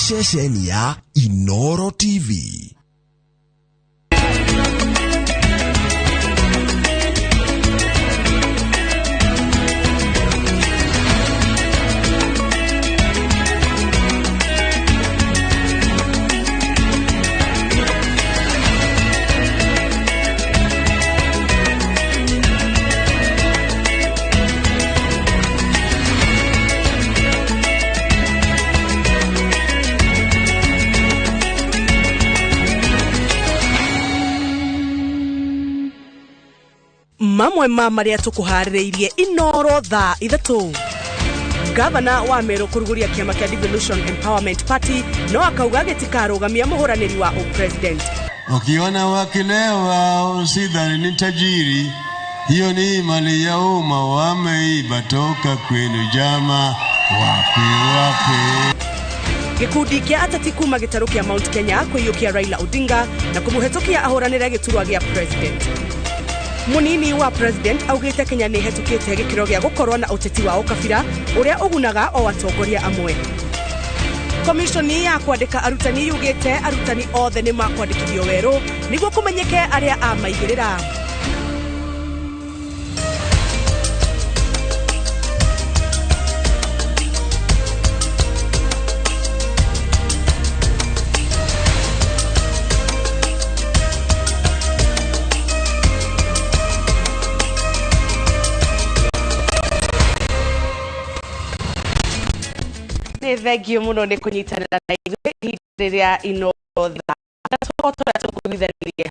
Nishesheni ya Inooro TV. Mamwe maria tukuharireirie Inooro Thaa Ithatu. Gavana wa Meru kuruguria kiama kia Devolution Empowerment Party no akauga gitikarugamia muhuraniri wa president. Ukiona wakilewa usidhani ni tajiri, hiyo ni mali ya umma, wameiba toka kwenu jama, wapi. Gikundi kia ateti kuma gitaru kia Mount Kenya kwiyukia Raila Odinga na kumuhetokia ahoranira giturwa gia president. Munini wa president augite Kenya ni hetukite gikiro gia gukorwa na uteti wa ukabira uria ugunaga o atongoria amwe. Komishoni ya kwandika arutani yugite arutani othe ni makwandikithio weru niguo kumenyeke aria amaigirira. Thank you muno ni kunyitanira na ithuĩ rĩrĩa Inooro Thaa Ithatu tukuthitharie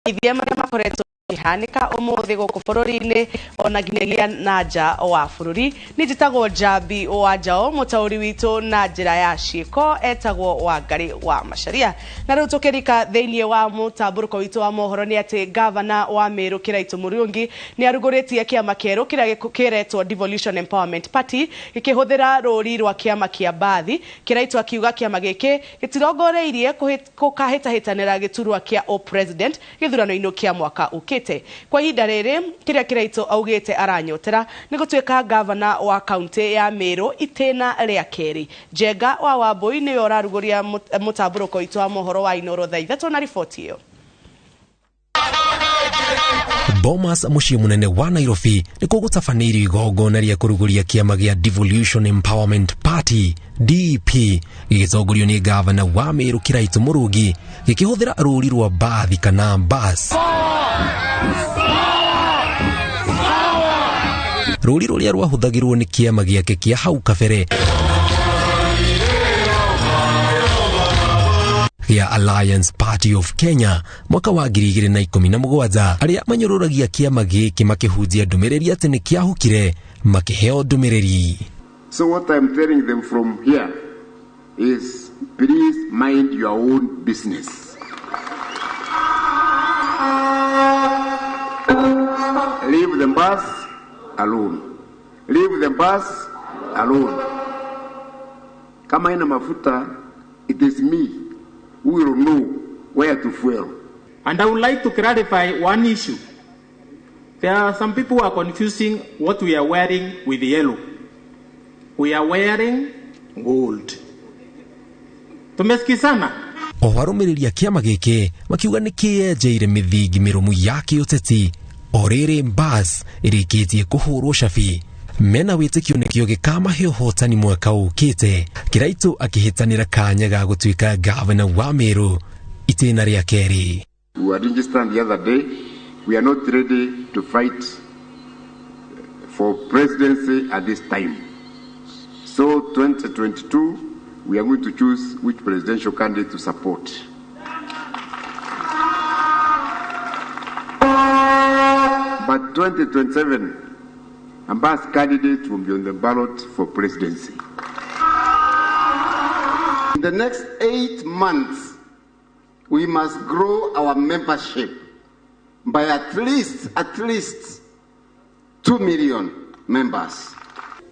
ithia maria makoretwo kihanika umuthi guku bururi-ini ona nginyagia na nja wa bururi. Ni njitagwo Njambi wa Njao, mutauri witu na njira ya ciiko etagwo Wangari wa Macharia. Na riu tukirika theinie wa mutamburuko witu wa mohoro ni ati gavana wa Meru Kiraitu Muriungi ni aruguritie kiama kieru kiria kiretwo Devolution Empowerment Party gikihuthira ruri rwa kiama kia Bathi. Kiraitu akiuga kiama giki gitirongoreirie kukahitahitanira giturwa kia president githurano-ini kia mwaka ukite. Kwa ihinda riri kiria Kiraitu augite aranyotera ni gutuika gavana wa kaunti ya Meru itena ria keri. Jenga wa Wambui ni oraruguria mutamburuko witu wa mohoro wa Inooro Thaa Ithatu na ripoti hiyo. Bomas muciĩ munene wa Nairobi ni kugutafanĩirio igongona ria kuruguria kiama gia Devolution Empowerment Party DP gigitongorio ni gavana wa Meru Kiraitu Murungi gikihuthira ruri rwa Bathi kana bus. Ruri ruria rwahuthagirwo ni kiama giake kia hau kabere ya Alliance Party of Kenya mwaka wa 2017 aria manyururagia kiama giki makihunjia ndumiriri ati ni kiahukire makiheo ndumiriri. So what I'm telling them from here is, please mind your own business. Leave the bus alone. Leave the bus alone. Kama ina mafuta, it is me who will know where to fuel. And I would like to clarify one issue. There are some people who are confusing what we are wearing with yellow. We are wearing gold. Tumesikizana? Oharumiriria kiama giki makiuga ni kienjeire mithingi mirumu yake uteti orere mbas irikitie kuhurwo shafi. Mena witikio nikio gikamahe uhotani mwaka ukite. Kiraitu akihitanira kanya ga gutuika gavana wa Meru itena ria keri. We were registered the other day. We are not ready to fight for presidency at this time. So 2022 we are going to choose which presidential candidate to support. But 2027, a bus candidate will be on the ballot for presidency. In the next 8 months, we must grow our membership by at least 2 million members.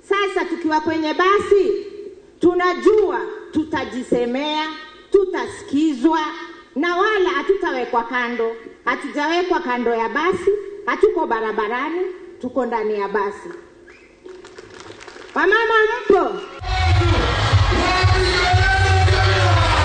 Sasa tukiwa kwenye basi, tunajua tutajisemea, tutasikizwa na wala hatutawekwa kando. Hatujawekwa kando ya basi, hatuko barabarani, tuko ndani ya basi. Wamama mpo?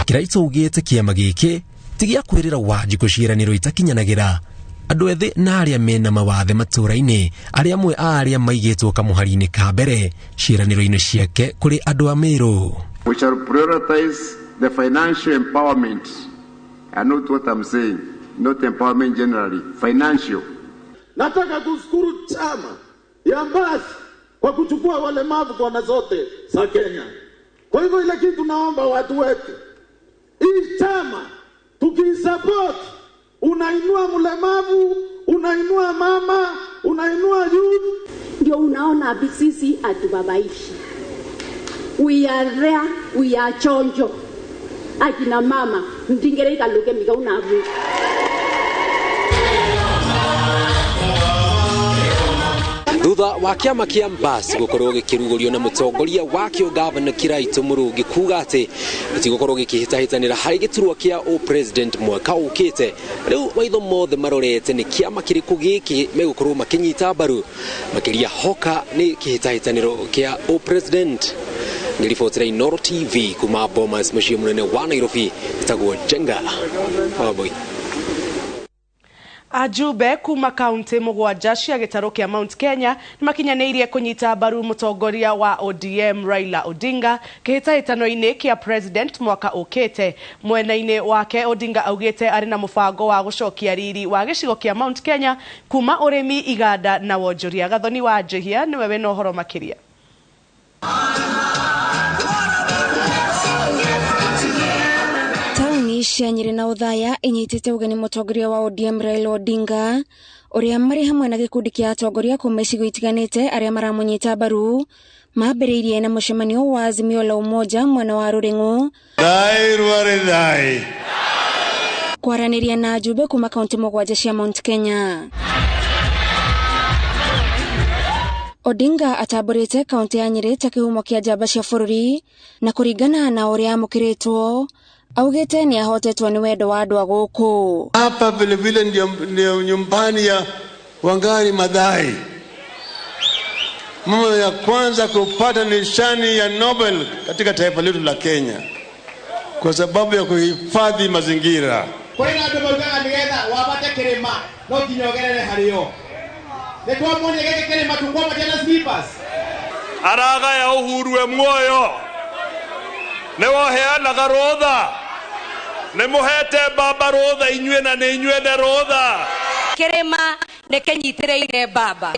Kiraito ugete kiama giki tigia kwirira Wanjiku ciiraniro itakinyanagira andu ethi na aria mena mawathe maturaini aria amwe aria maigitwo kamuharini ka mbere ciiraniro-ini ciake kuri andu a Meru. We shall prioritize the financial empowerment. I know what I'm saying, not empowerment generally, financial. Nataka kushukuru chama ya Mbasi kwa kuchukua walemavu kona zote za Kenya. Kwa hivyo ile kitu naomba watu wetu, hii chama tukisupport, unainua mlemavu, unainua mama, unainua youth, ndio unaona sisi atubabaishi. We are there, we are chonjo. Akina mama ndingereka luke mikauna avu. Thutha wa kiama kia Mbasi gukorwo gikirugurio na mutongoria wa kio Governor Kiraito Murugi kuga ati gitigukorwo gikihitahitanira hari giturwa kia o president mwaka ukite. Riu maitho mothe marorete ni kiama kiriku giki megukorwo makinyita mbaru makiria hoka ni kihitahitaniro kia o president. Ngiribotera Inooro TV kuma Bomas muciĩ munene wa Nairobi itagwo Jenga Boy. Ajube kuma kaunti mugwanja cia gitaro kia Mount Kenya nimakinyaneirie kunyita mbaru mutongoria wa ODM Raila Odinga kihitahitano-ini kia president mwaka ukite. Mwena-ini wake Odinga augite ari na mubango wa gucokia riri wa gicigo kia Mount Kenya kuma urimi, iganda na wonjoria. Gathoni wa Njihia niwe wena uhoro makiria. Cia Nyeri na Uthaya inyitite ugeni mutongoria wa ODM Raila Odinga uria mari hamwe na gikundi kia atongoria kuma icigo itiganite aria maramunyita mbaru mambiriirie na mucemanio wa Azimio la Umoja mwena wa Ruring'u kwaraniria na ajube kuma kaunti mugwanja cia Mount Kenya. Odinga ataburite kaunti ya Nyeri ta kihumo kia njamba cia bururi na kuringana na uria amukiritwo augete ni ahotetwo ni wendo wa andu a guku. Hapa vile vile ndio nyumbani ya Wangari Maathai, mama ya kwanza kupata nishani ya Nobel katika taifa letu la Kenya kwa sababu ya kuhifadhi mazingira. Kwa ina andu maugaga nigetha wabate kirima no kinyogerere hario. Netwa mone geke kirima tukoma tena slippers. Araga ya uhuru mwoyo newoheanaga rotha nemuhete baba rotha inyue na ne inyue ne rotha kirima nekenyitireire baba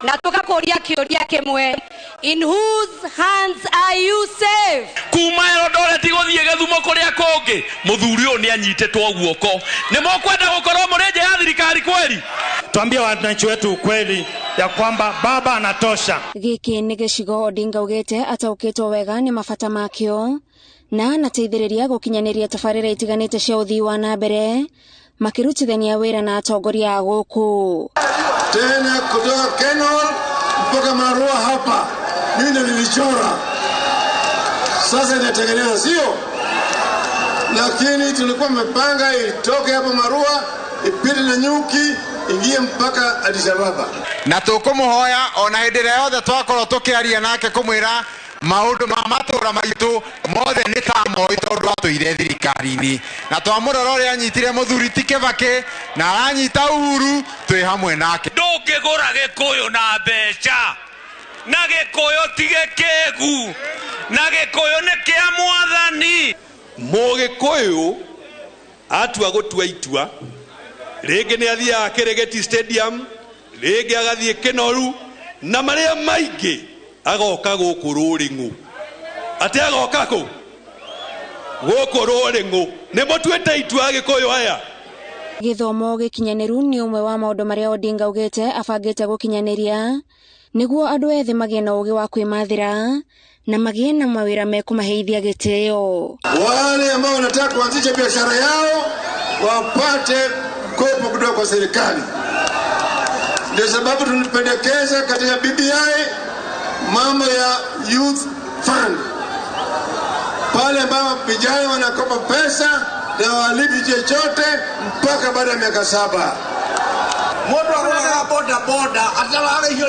na tugakoria kioria kimwe, in whose hands are you safe? Kuma yodore tiguthie gethumo kuria kongi muthuri uyu ni anyitetwo guoko ni mokwenda gukorwo mureje ya thirikari kweli. Tuambia wananchi wetu ukweli ya kwamba baba anatosha. Giki ni gicigo Odinga ugete ataukitwo wega ni mafata makio na anateithiriria gukinyaniria tabarira itiganite cia uthii wa na mbere makirutithania wira na atongoria a guku. Tena kutoka Kenol mpaka Marua hapa mimi nilichora, sasa inatengeneza sio, lakini tulikuwa tumepanga itoke hapa Marua ipite na Nyuki ingie mpaka Addis Ababa. Na tukumuhoya ona hindire yothe twakorwo tukiaria nake kumwira maundu ma matura maitu mothe ni ta moi tondu atuire thirikari-ini na twamurora uria anyitire muthuri ti Kibaki na aranyita Uhuru twi hamwe nake. Ndungigura Gikuyu na mbeca na Gikuyu ti gikegu na Gikuyu ni kia mwathani. Mugikuyu atua gutua itua ringi ni athia Kirigiti Stadium, ringi agathie Kinoru na maria maingi agoka guku Ruring'u. Ati agoka ku guku Ruring'u ni mutwete itua Gikuyu haya. Githomo gikinyaniru ni umwe wa maundu maria Odinga ugete abangite gukinyaniria niguo andu ethi magie na ugi wa kwimathira na magie na mawira mekumaheithia gitio. Wale ambao wanataka kuanzisha biashara yao wapate kopo kutoka kwa serikali. Ndio sababu tunapendekeza katika BBI mambo ya youth fund, pale ambapo vijana wanakopa pesa na walipi chochote mpaka baada ya miaka 7. Moto anaga boda boda atawale hiyo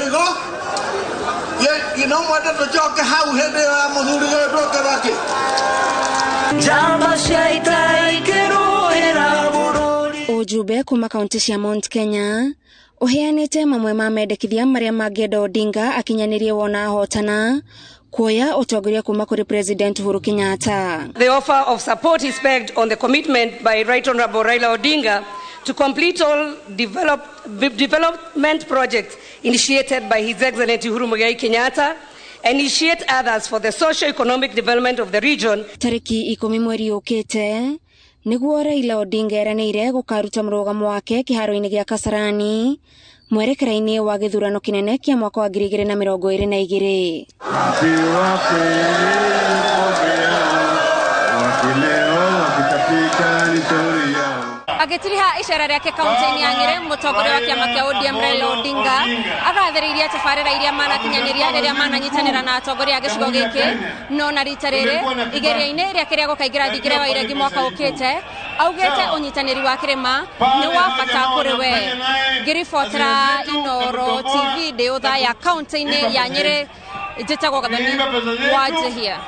ye ino mwata tochoke hau hende ya muthuri toke baki jamba shaita ikiruhira bururi. Ujumbe kuma kaunti cia Mount Kenya uheanite mamwe ma mendekithia maria mangenda Odinga akinyanirie wona hotana kuoya utongoria kuma kuri President Uhuru Kenyatta. The offer of support is pegged on the commitment by Right Honorable Raila Odinga to complete all development projects initiated by His Excellency Uhuru Muigai Kenyatta, initiate others for the socio-economic development of the region. Tariki 10 mweri ukite niguo Raila Odinga eranĩire gukaruta mũrũgamo wake kiharo-inĩ gĩa Kasarani mwerekera-inĩ wa gĩthurano kĩnene kĩa mwaka wa 2022. Agitiriha ishara yake kaunti ya Nyeri mutongoria wa kiama kia ODM Raila Odinga agathĩrĩirie tabarĩra iria manakinyaniria rĩrĩa mananyitanĩra na atongoria a gĩcigo gĩkĩ no na rita rĩrĩ igeria-inĩ rĩa kĩrĩa gũkaingĩra thigire wa irengi mwaka ũkĩte augĩte ũnyitanĩri wa kĩrĩma nĩ wa bata kũrĩ we. Ngĩribotera Inooro TV ndĩ Thaa ya kaunti-inĩ ya Nyeri njĩtagwo Gathoni wa Jehia.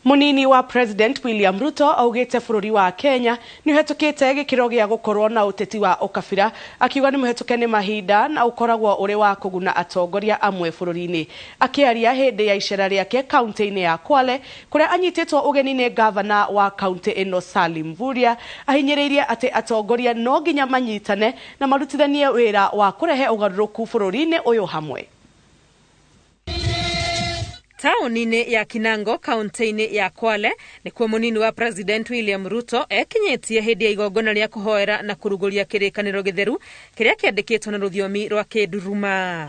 Munini wa President William Ruto augite bururi wa Kenya ni hetukite gikiro gia gukorwo na uteti wa ukabira akiuga ni muhetuke ni mahinda na ukoragwo uri wa kuguna atongoria amwe bururi-ini. Akiaria hindi ya icera riake kaunti-ini ya Kwale kuria anyititwo ugeni ni governor wa kaunti ino Salim Mvurya ahinyiriirie ati atongoria no nginya manyitane na marutithanie wira wa kurehe ugaruruku bururi-ini uyu hamwe. Tauni-inĩ ya Kinango kaunti-inĩ ya Kwale nĩkuo munini wa President William Ruto ekinyetie hĩndĩ ya igongona rĩa kũhoera na kũrugũria kĩrĩkanĩro gĩtheru kĩrĩa kĩandĩkĩtwo na rũthiomi rwa Kĩnduruma.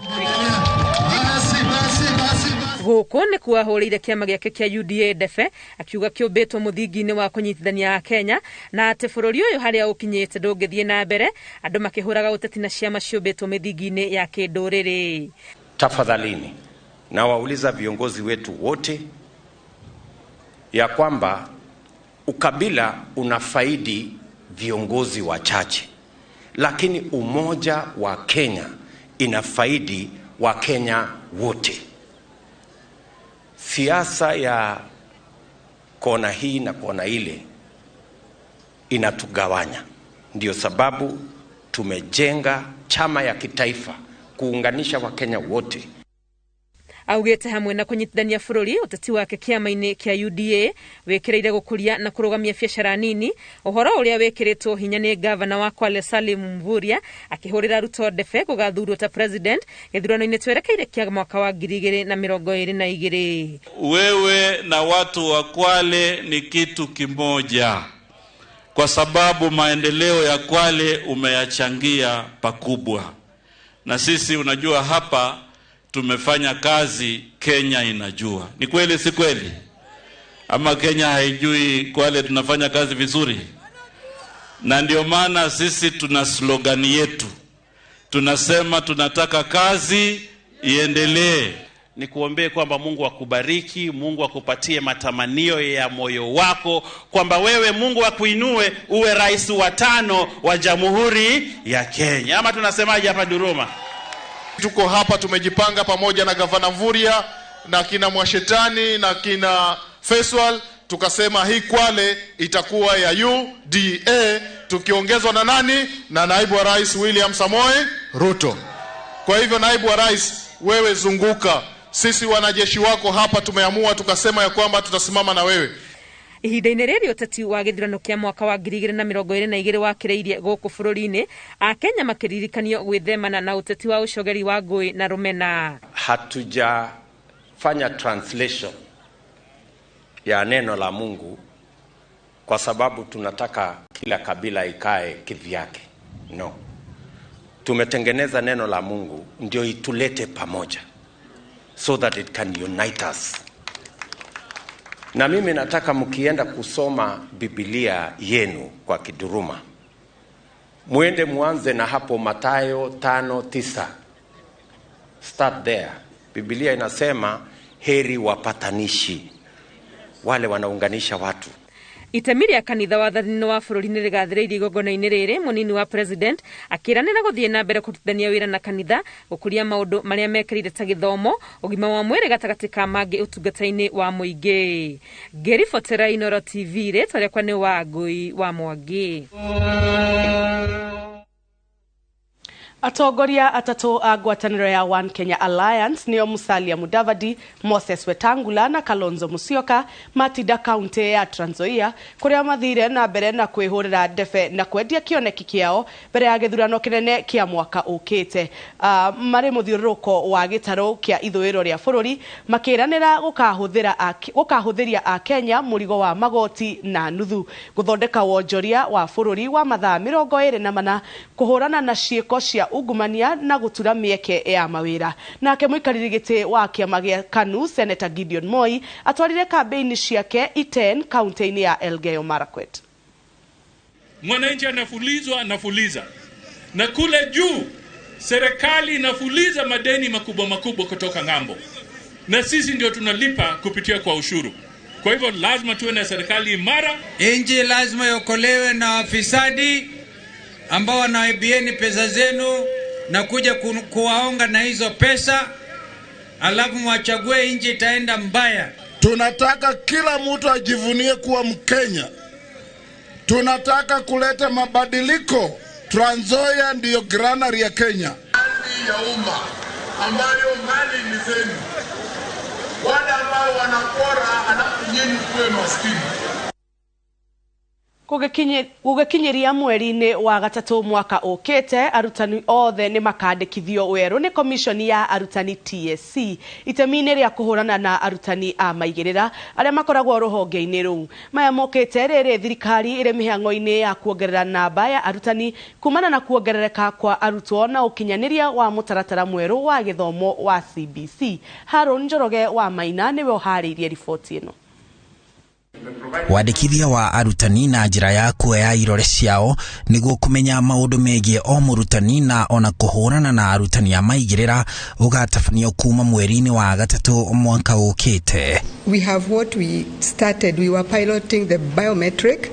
Gũkũ nĩkuo ahũrĩire kĩama gĩake kĩa UDA ndebe akiuga kĩũmbĩtwo mũthingi-inĩ wa kũnyitithania Kenya na atĩ bũrũri ũyũ harĩa ũkinyĩte ndũngĩthiĩ na mbere andũ makĩhũraga ũteti na ciama ciũmbĩtwo mĩthingi-inĩ ya kĩndũrĩrĩ. Tafadhalini na wauliza viongozi wetu wote ya kwamba ukabila unafaidi viongozi wachache, lakini umoja wa Kenya inafaidi wa Kenya wote. Siasa ya kona hii na kona ile inatugawanya. Ndio sababu tumejenga chama ya kitaifa kuunganisha Wakenya wote. Augĩte hamwe na kũnyitithania bũrũri ũteti wake kĩama-inĩ kĩa UDA wĩkĩrĩire gũkũria na kũrũgamia biacara nini, ũhoro ũrĩa wĩkĩrĩtwo hinya nĩ gavana wa Kwale Salim Mvurya akĩhũrĩra Ruto ndebe gũgathurwo ta president gĩthurano-inĩ twerekeire kĩa mwaka wa 2022. Wewe na watu wa Kwale ni kitu kimoja, kwa sababu maendeleo ya Kwale umeyachangia pakubwa, na sisi unajua hapa tumefanya kazi, Kenya inajua. Ni kweli si kweli? Ama Kenya haijui Kwale tunafanya kazi vizuri? Na ndio maana sisi tuna slogan yetu. Tunasema tunataka kazi iendelee. Nikuombee kwamba Mungu akubariki, Mungu akupatie matamanio ya moyo wako, kwamba wewe Mungu akuinue uwe rais wa 5 wa Jamhuri ya Kenya. Ama tunasemaje hapa Duruma? Tuko hapa tumejipanga pamoja na gavana Mvurya na kina Mwashetani na kina Faisal, tukasema hii Kwale itakuwa ya UDA tukiongezwa na nani? Na naibu wa rais William Samoei Ruto. Kwa hivyo naibu wa rais, wewe zunguka, sisi wanajeshi wako hapa tumeamua tukasema ya kwamba tutasimama na wewe. Ihinda-inĩ rĩrĩ ũteti wa gĩthurano kĩa mwaka wa 2022 wakĩrĩirie gũkũ bũrũri-inĩ, Akenya makĩririkanio gwĩthemana na ũteti wa ũcogeri wa ngũĩ na rũmena. Hatujafanya translation ya neno la Mungu kwa sababu tunataka kila kabila ikae kivyake. No. Tumetengeneza neno la Mungu ndio itulete pamoja, so that it can unite us. Na mimi nataka mkienda kusoma Biblia yenu kwa Kiduruma, muende muanze na hapo Mathayo 5:9. Start there. Biblia inasema heri wapatanishi, wale wanaunganisha watu. Itemi rĩa kanitha wathani-inĩ wa bũrũri nĩ rĩgathĩrĩirie igongona-inĩ rĩrĩ, mũnini wa president akĩranĩra gũthiĩ na mbere kũrutithania wĩra na kanitha gũkũria maũndũ marĩa mekĩrĩire ta gĩthomo, ũgima wa mwĩrĩ gatagatĩ ka mangĩ ũtungata-inĩ wa mũingĩ. Ngĩribotera Inooro TV rĩtwa rĩakwa nĩ Wangũi wa Mwangi. Atongoria atatu a ngwatanĩro ya One Kenya Alliance nĩo Musalia Mudavadi, Moses Wetangula na Kalonzo Musyoka matinda kaunti ya Trans Nzoia kũrĩa mathire na mbere na kwĩhũrĩra ndebe na kwendia kĩoneki kĩao mbere ya gĩthurano kĩnene kĩa mwaka ũkĩte. Marĩ mũthiũrũrũko wa gĩtarũ kĩa ithũĩro rĩa bũrũri makĩranĩra gũkahũthĩria a Kenya mũrigo wa magoti na nuthu gũthondeka wonjoria wa bũrũri wa mathaa 24 kũhũrana na ciĩko cia ungumania na gutura mieke ya mawira. Nake mũikarĩri gĩtĩ wa kĩama gĩa KANU Senator Gideon Moi atwarire kampeini ciake Iten kaunti-inĩ ya Elgeyo Marakwet. Mwananchi anafuliza na kule juu serikali inafuliza madeni makubwa kutoka ngambo, na sisi ndio tunalipa kupitia kwa ushuru. Kwa hivyo lazima tuwe na serikali imara. Nchi lazima iokolewe na wafisadi ambao wanaibieni pesa zenu na kuja kuwaonga na hizo pesa, alafu mwachague, nchi itaenda mbaya. Tunataka kila mtu ajivunie kuwa Mkenya. Tunataka kuleta mabadiliko. Trans Nzoia ndiyo granary ya Kenya. Mali ya umma ambayo mali ni zenu. Wale ambao wanapora alafu nyinyi kuwe maskini. Gũgĩkinyĩria mweri-inĩ wa gatatũ mwaka ũkĩte, arutani othe nĩ makandĩkithio werũ nĩ komishoni ya arutani TSC itemi-inĩ rĩa kũhũrana na arutani a maigĩrĩra arĩa makoragwo rũhonge-inĩ rũu. Maya mokĩte rĩrĩ thirikari ĩrĩ mĩhang'o-inĩ ya kuongerera namba ya arutani kumana na kuongerereka kwa arutwo na ũkinyanĩria wa mũtaratara mwerũ wa gĩthomo wa CBC. Harun Njoroge wa Maina nĩwe ũharĩirie riboti ĩno. Wandĩkithia wa arutani na njĩra ya kuoya irore ciao nĩguo kũmenya maũndũ megiĩ o mũrutani na ona kũhũrana na arutani a maigĩrĩra ũgatabanio kuma mweri-inĩ wa gatatũ mwaka ũkĩte. We have what we started. We were piloting the biometric,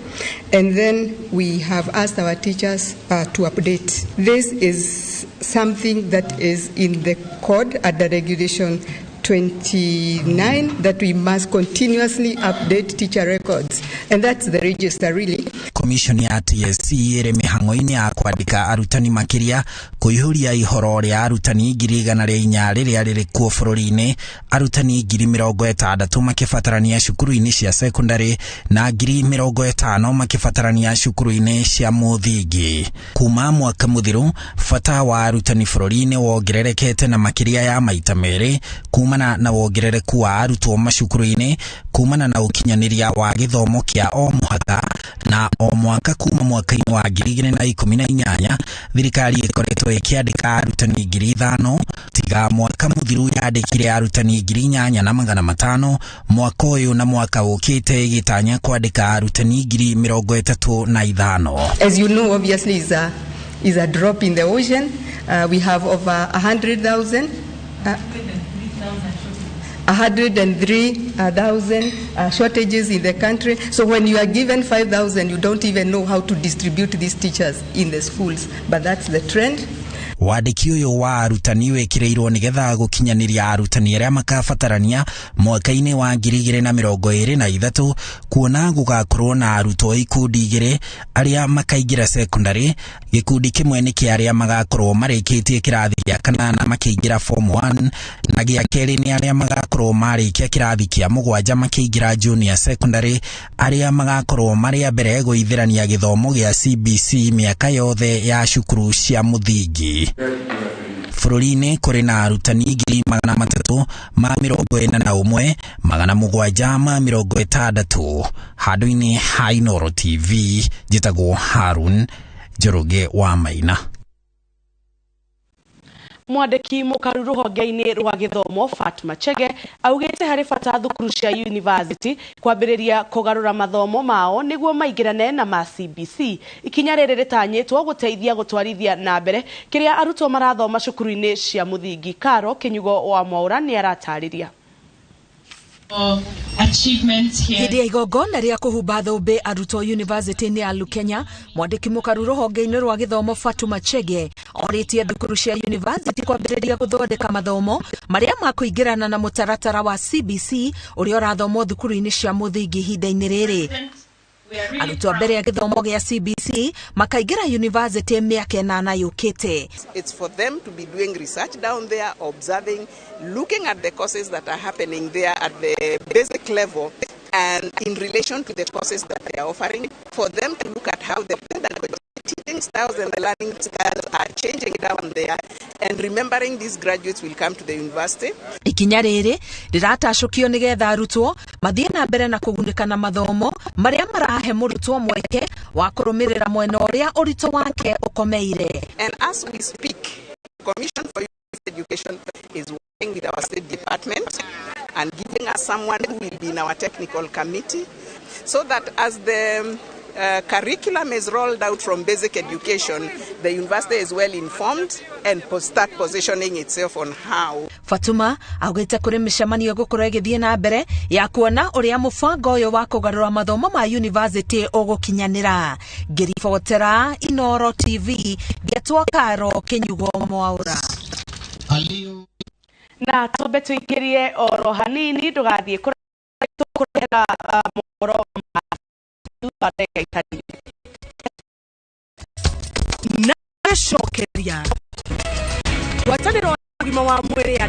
and then we have asked our teachers to update. This is something that is in the code at the regulation 29 that we must continuously update teacher records, and that's the register really. Komishoni ya TSC ĩrĩ mĩhang'o-inĩ ya kwandĩka arutani makĩria kũihũria ihoro rĩa arutani 104 rĩrĩa rĩrĩ kuo bũrũri-inĩ, arutani 60,000 makĩbatarania cukuru-inĩ cia secondary na 50,000 makĩbatarania cukuru-inĩ cia mũthingi. Kuma mwaka mũthiru bata wa arutani bũrũri-inĩ wongererekete na makĩria ya maita merĩ kumana na wongerereku wa arutwo macukuru-inĩ kumana na ũkinyanĩria wa gĩthomo kĩa o mũhaka na o mwaka kuma mwaka-inĩ wa 2018 thirikari ĩkoretwo ĩkĩandĩka arutani 5,000 tiga mwaka mũthiru yandĩkire arutani 8,500 mwaka ũyũ na mwaka ũkĩte ĩgĩtanya kwandĩka arutani 35,000. As you know, obviously is a drop in the ocean. We have over 100,000 103,000 shortages in the country. So when you are given 5,000, you don't even know how to distribute these teachers in the schools. But that's the trend. Wandĩki ũyũ wa arutani wĩkĩrĩirwo nĩgetha gũkinyanĩria arutani arĩa makabatarania mwaka-inĩ wa 2023 kuona gũgakorwo na arutwo ikundi 2 arĩa makaingĩra secondary. Gĩkundi kĩmwe nĩ kĩa arĩa magakorwo marĩkĩtie kĩrathi gĩa 8 na makĩingĩra form 1, na gĩa kerĩ nĩ arĩa magakorwo marĩkia kĩrathi kĩa 7 makĩingĩra junior secondary, arĩa magakorwo marĩ a mbere gũithĩrania gĩthomo gĩa CBC mĩaka yothe ya cukuru cia mũthingi. Bũrũri-inĩ kũrĩ na arutani 341,760 handũ-inĩ ha Inooro TV. Njĩtagwo Harun Njoroge wa Maina. Mwandĩki mũkaru rũhonge-inĩ rwa gĩthomo Fatma Chege augĩte harĩ bata thukuru cia university kwambĩrĩria kũgarũra mathomo mao nĩguo maingĩrane na ma CBC. Ikinya rĩrĩ rĩtanyĩtwo gũteithia gũtwarithia na mbere kĩrĩa arutwo marathoma cukuru-inĩ cia mũthingi. Karo Kinyugo wa Mwaura nĩ aratarĩria. achievements here. Hĩndĩ ya igongona rĩa kũhumba thũmbĩ arutwo university-inĩ ya Lukenya, mwandĩki mũkaru rũhonge-inĩ rwa gĩthomo Fatuma Chege orĩtie thukuru cia university kwambĩrĩria gũthondeka mathomo marĩa makũingĩrana na mũtaratara wa CBC ũrĩa ũrathomwo thukuru-inĩ cia mũthingi ihinda-inĩ rĩrĩ. Arutwo mbere ya gĩthomo gĩa CBC makaingĩra university mĩaka 8 yũkĩte. It's for them to be doing research down there, observing, looking at the courses that are happening there at the basic level and in relation to the courses that they are offering, for them to look at how the pedagogy, teaching styles and the learning styles are changing down there, and remembering these graduates will come to the university. Ikinya rĩrĩ rĩratacũkio nĩgetha arutwo mathiĩ na mbere na kũgunĩka na mathomo marĩa marahe mũrutwo mweke wa kũrũmĩrĩra mwena ũrĩa ũritũ wake ũkomeire. And as we speak, the Commission for Education is working with our State Department and giving us someone who will be in our technical committee, so that as the curriculum is rolled out from basic education, the university is well informed and start positioning itself on how. Fatuma augĩte kũrĩ mĩcemanio gũkorwo ĩgĩthiĩ na mbere ya kuona ũrĩa mũbango ũyũ wa kũgarũra mathomo ma university ũgũkinyanĩra. Ngĩribotera Inooro TV, Getwa Karo, Kenyugo Mwaura. Na tobe tuikirie oro hanini tugathiĩ kũrehera mohoro ma ndeka itari na cokeria watanĩro wa ũgima wa mwĩrĩ ya